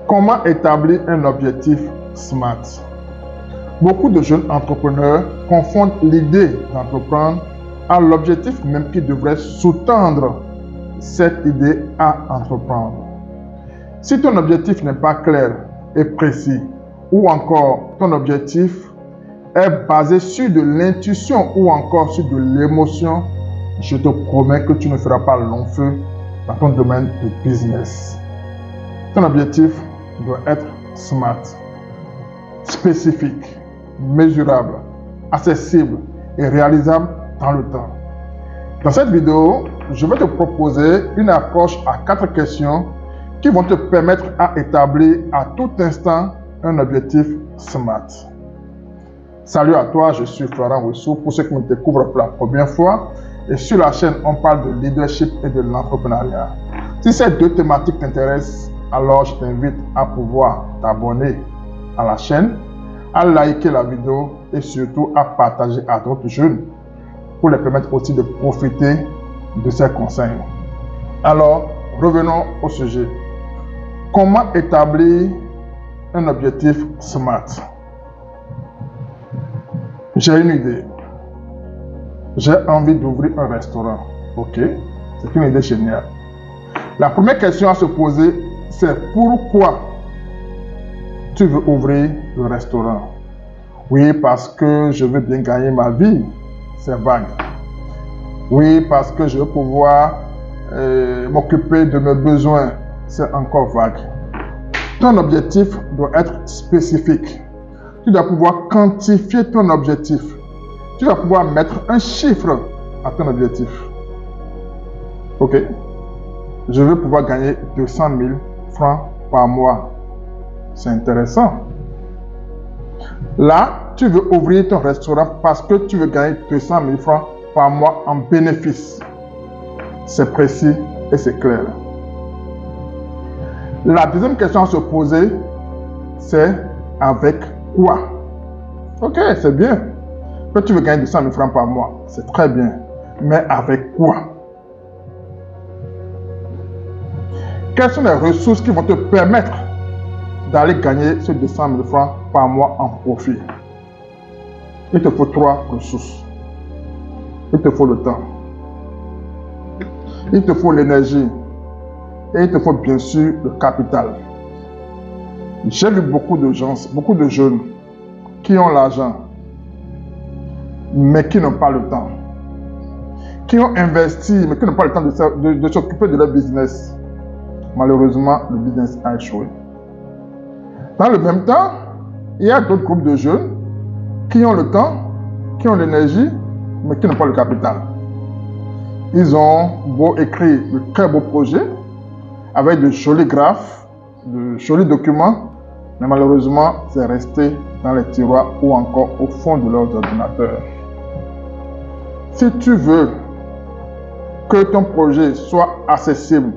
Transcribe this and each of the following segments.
Comment établir un objectif SMART? Beaucoup de jeunes entrepreneurs confondent l'idée d'entreprendre à l'objectif même qui devrait sous-tendre cette idée à entreprendre. Si ton objectif n'est pas clair et précis, ou encore ton objectif est basé sur de l'intuition ou encore sur de l'émotion, je te promets que tu ne feras pas long feu dans ton domaine de business. Ton objectif doit être SMART, spécifique, mesurable, accessible et réalisable dans le temps. Dans cette vidéo, je vais te proposer une approche à 4 questions qui vont te permettre à établir à tout instant un objectif SMART. Salut à toi, je suis Florent Wessou. Pour ceux qui me découvrent pour la première fois, et sur la chaîne, on parle de leadership et de l'entrepreneuriat. Si ces deux thématiques t'intéressent, alors je t'invite à pouvoir t'abonner à la chaîne, à liker la vidéo et surtout à partager à d'autres jeunes pour les permettre aussi de profiter de ces conseils. Alors, revenons au sujet. Comment établir un objectif SMART? J'ai une idée. J'ai envie d'ouvrir un restaurant. Ok, c'est une idée géniale. La première question à se poser, c'est pourquoi tu veux ouvrir le restaurant? Oui, parce que je veux bien gagner ma vie. C'est vague. Oui, parce que je veux pouvoir m'occuper de mes besoins. C'est encore vague. Ton objectif doit être spécifique. Tu dois pouvoir quantifier ton objectif. Tu dois pouvoir mettre un chiffre à ton objectif. Ok? Je veux pouvoir gagner 200 000 francs par mois. C'est intéressant. Là, tu veux ouvrir ton restaurant parce que tu veux gagner 200 000 francs par mois en bénéfice. C'est précis et c'est clair. La deuxième question à se poser, c'est avec quoi? Ok, c'est bien. Que tu veux gagner 200 000 francs par mois, c'est très bien. Mais avec quoi? Quelles sont les ressources qui vont te permettre d'aller gagner ces 200 000 francs par mois en profit? Il te faut 3 ressources. Il te faut le temps. Il te faut l'énergie. Et il te faut bien sûr le capital. J'ai vu beaucoup de gens, beaucoup de jeunes qui ont l'argent, mais qui n'ont pas le temps. Qui ont investi, mais qui n'ont pas le temps de s'occuper de leur business. Malheureusement, le business a échoué. Dans le même temps, il y a d'autres groupes de jeunes qui ont le temps, qui ont l'énergie, mais qui n'ont pas le capital. Ils ont beau écrire de très beaux projets, avec de jolis graphes, de jolis documents, mais malheureusement, c'est resté dans les tiroirs ou encore au fond de leurs ordinateurs. Si tu veux que ton projet soit accessible,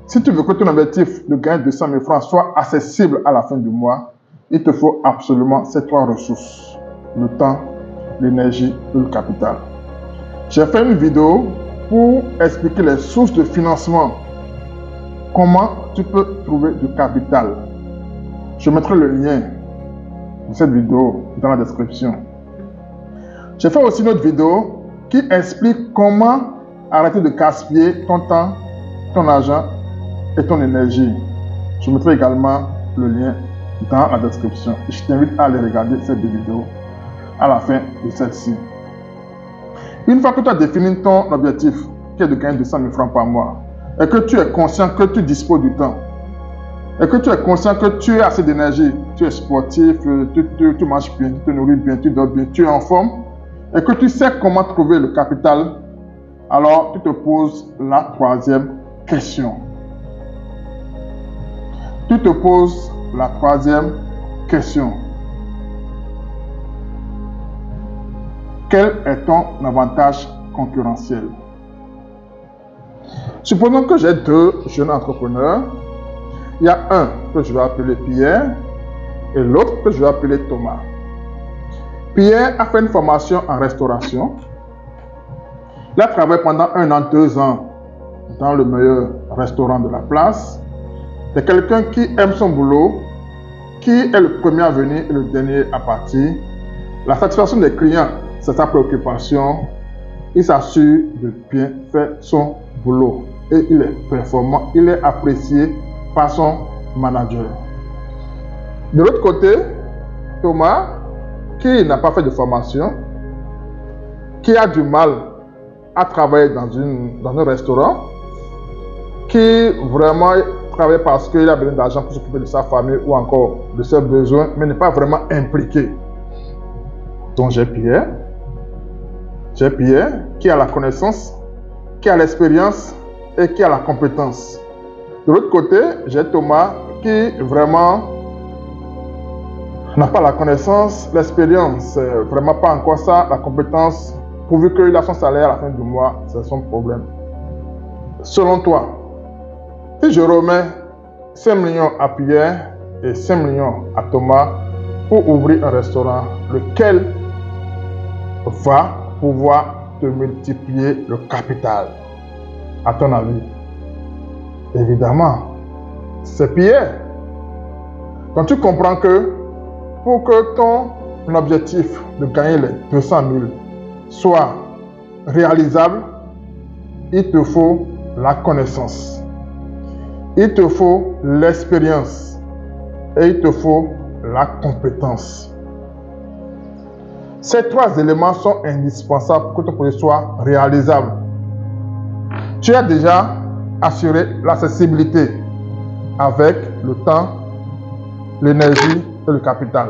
si tu veux que ton objectif de gagner 200 000 francs soit accessible à la fin du mois, il te faut absolument ces 3 ressources. Le temps, l'énergie et le capital. J'ai fait une vidéo pour expliquer les sources de financement. Comment tu peux trouver du capital. Je mettrai le lien de cette vidéo dans la description. J'ai fait aussi une autre vidéo qui explique comment arrêter de gaspiller ton temps, ton argent et ton énergie. Je mettrai également le lien dans la description. Je t'invite à aller regarder ces 2 vidéos à la fin de celle-ci. Une fois que tu as défini ton objectif, qui est de gagner 200 000 francs par mois, et que tu es conscient que tu disposes du temps, et que tu es conscient que tu as assez d'énergie, tu es sportif, tu manges bien, tu te nourris bien, tu dors bien, tu es en forme, et que tu sais comment trouver le capital, alors tu te poses la 3e question. Tu te poses la 3e question. Quel est ton avantage concurrentiel? Supposons que j'ai 2 jeunes entrepreneurs. Il y a un que je vais appeler Pierre et l'autre que je vais appeler Thomas. Pierre a fait une formation en restauration. Il a travaillé pendant 1 an, 2 ans dans le meilleur restaurant de la place. C'est quelqu'un qui aime son boulot, qui est le premier à venir et le dernier à partir. La satisfaction des clients, c'est sa préoccupation. Il s'assure de bien faire son boulot et il est performant, il est apprécié par son manager. De l'autre côté, Thomas, qui n'a pas fait de formation, qui a du mal à travailler dans un restaurant, qui vraiment travaille parce qu'il a besoin d'argent pour s'occuper de sa famille ou encore de ses besoins, mais n'est pas vraiment impliqué. Donc j'ai Pierre qui a la connaissance, qui a l'expérience et qui a la compétence. De l'autre côté, j'ai Thomas qui vraiment n'a pas la connaissance, l'expérience, vraiment pas encore ça, la compétence, pourvu qu'il a son salaire à la fin du mois, c'est son problème. Selon toi, si je remets 5 millions à Pierre et 5 millions à Thomas pour ouvrir un restaurant, lequel va pouvoir te multiplier le capital, à ton avis? Évidemment, c'est Pierre. Donc tu comprends que pour que ton objectif de gagner les 200 000 soit réalisable, il te faut la connaissance, il te faut l'expérience et il te faut la compétence. Ces 3 éléments sont indispensables pour que ton projet soit réalisable. Tu as déjà assuré l'accessibilité avec le temps, l'énergie et le capital.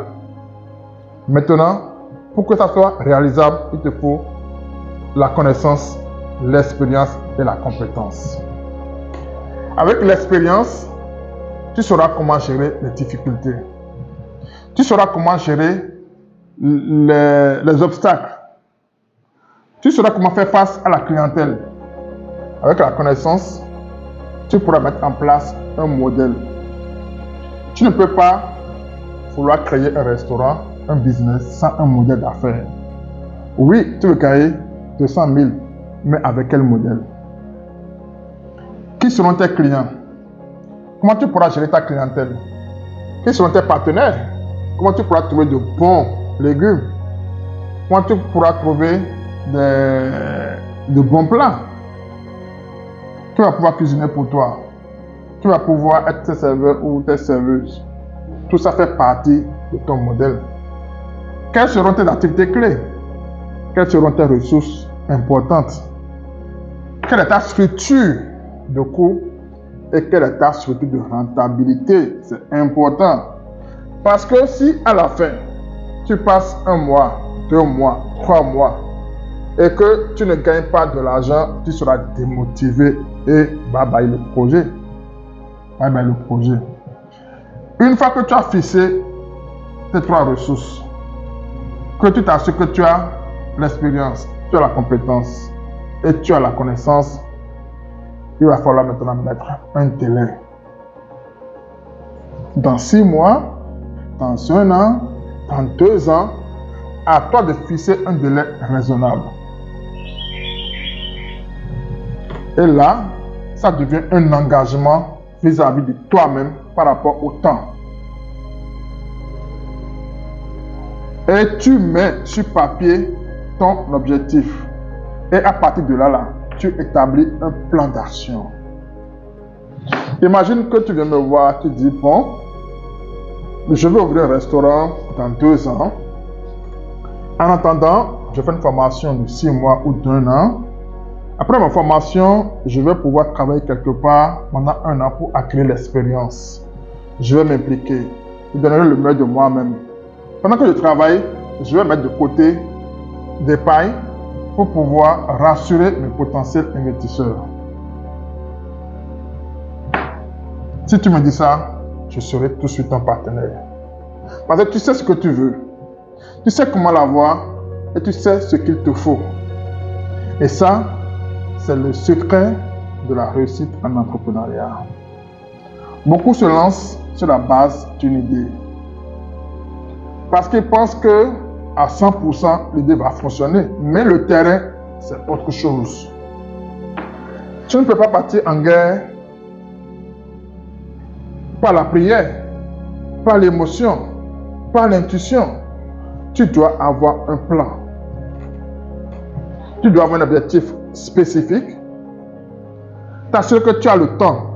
Maintenant, pour que ça soit réalisable, il te faut la connaissance, l'expérience et la compétence. Avec l'expérience, tu sauras comment gérer les difficultés. Tu sauras comment gérer les obstacles. Tu sauras comment faire face à la clientèle. Avec la connaissance, tu pourras mettre en place un modèle. Tu ne peux pas vouloir créer un restaurant, un business sans un modèle d'affaires. Oui, tu veux gagner 200 000, mais avec quel modèle? Qui seront tes clients? Comment tu pourras gérer ta clientèle? Qui seront tes partenaires? Comment tu pourras trouver de bons légumes? Comment tu pourras trouver de bons plats? Qui va pouvoir cuisiner pour toi? Qui va pouvoir être tes serveurs ou tes serveuses? Tout ça fait partie de ton modèle. Quelles seront tes activités clés? Quelles seront tes ressources importantes? Quelle est ta structure de coût et quelle est ta structure de rentabilité? C'est important. Parce que si à la fin, tu passes 1 mois, 2 mois, 3 mois et que tu ne gagnes pas de l'argent, tu seras démotivé et bye bye le projet. Bye bye le projet. Une fois que tu as fixé tes 3 ressources, que tu t'assures que tu as l'expérience, tu as la compétence et tu as la connaissance, il va falloir maintenant mettre un délai. Dans 6 mois, dans 1 an, dans 2 ans, à toi de fixer un délai raisonnable. Et là, ça devient un engagement vis-à-vis de toi-même par rapport au temps. Et tu mets sur papier ton objectif. Et à partir de là, tu établis un plan d'action. Imagine que tu viens me voir, tu dis, bon, je vais ouvrir un restaurant dans 2 ans. En attendant, je fais une formation de 6 mois ou d'1 an. Après ma formation, je vais pouvoir travailler quelque part pendant 1 an pour acquérir l'expérience. Je vais m'impliquer. Je donnerai le meilleur de moi-même. Pendant que je travaille, je vais mettre de côté des pailles pour pouvoir rassurer mes potentiels investisseurs. Si tu me dis ça, je serai tout de suite un partenaire. Parce que tu sais ce que tu veux. Tu sais comment l'avoir et tu sais ce qu'il te faut. Et ça, c'est le secret de la réussite en entrepreneuriat. Beaucoup se lancent sur la base d'une idée. Parce qu'ils pensent que à 100%, l'idée va fonctionner. Mais le terrain, c'est autre chose. Tu ne peux pas partir en guerre par la prière, par l'émotion, par l'intuition. Tu dois avoir un plan. Tu dois avoir un objectif spécifique. T'assurer que tu as le temps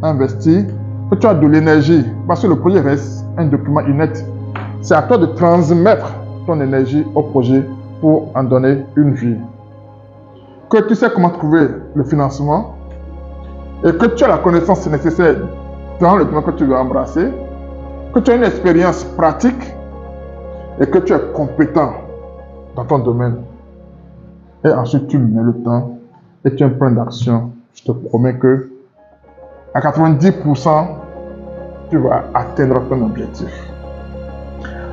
investi, que tu as de l'énergie, parce que le projet reste un document inerte. C'est à toi de transmettre ton énergie au projet pour en donner une vie. Que tu sais comment trouver le financement et que tu as la connaissance nécessaire dans le domaine que tu veux embrasser, que tu as une expérience pratique et que tu es compétent dans ton domaine. Et ensuite, tu mets le temps et tu as un plan d'action. Je te promets que à 90%, tu vas atteindre ton objectif.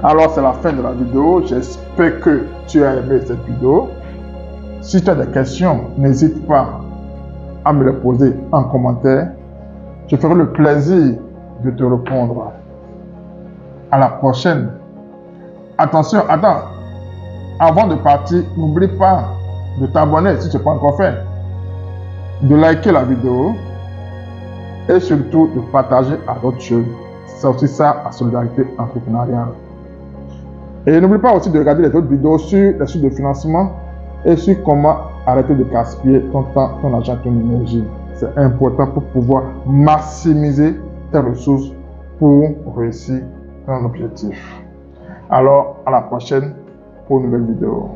Alors, c'est la fin de la vidéo. J'espère que tu as aimé cette vidéo. Si tu as des questions, n'hésite pas à me les poser en commentaire. Je ferai le plaisir de te répondre. À la prochaine. Attention, attends. Avant de partir, n'oublie pas de t'abonner si ce n'est pas encore fait, de liker la vidéo et surtout de partager à d'autres jeunes. C'est aussi ça la solidarité entrepreneuriale. Et n'oublie pas aussi de regarder les autres vidéos sur les sources de financement et sur comment arrêter de gaspiller ton temps, ton argent, ton énergie. C'est important pour pouvoir maximiser tes ressources pour réussir ton objectif. Alors, à la prochaine pour une nouvelle vidéo.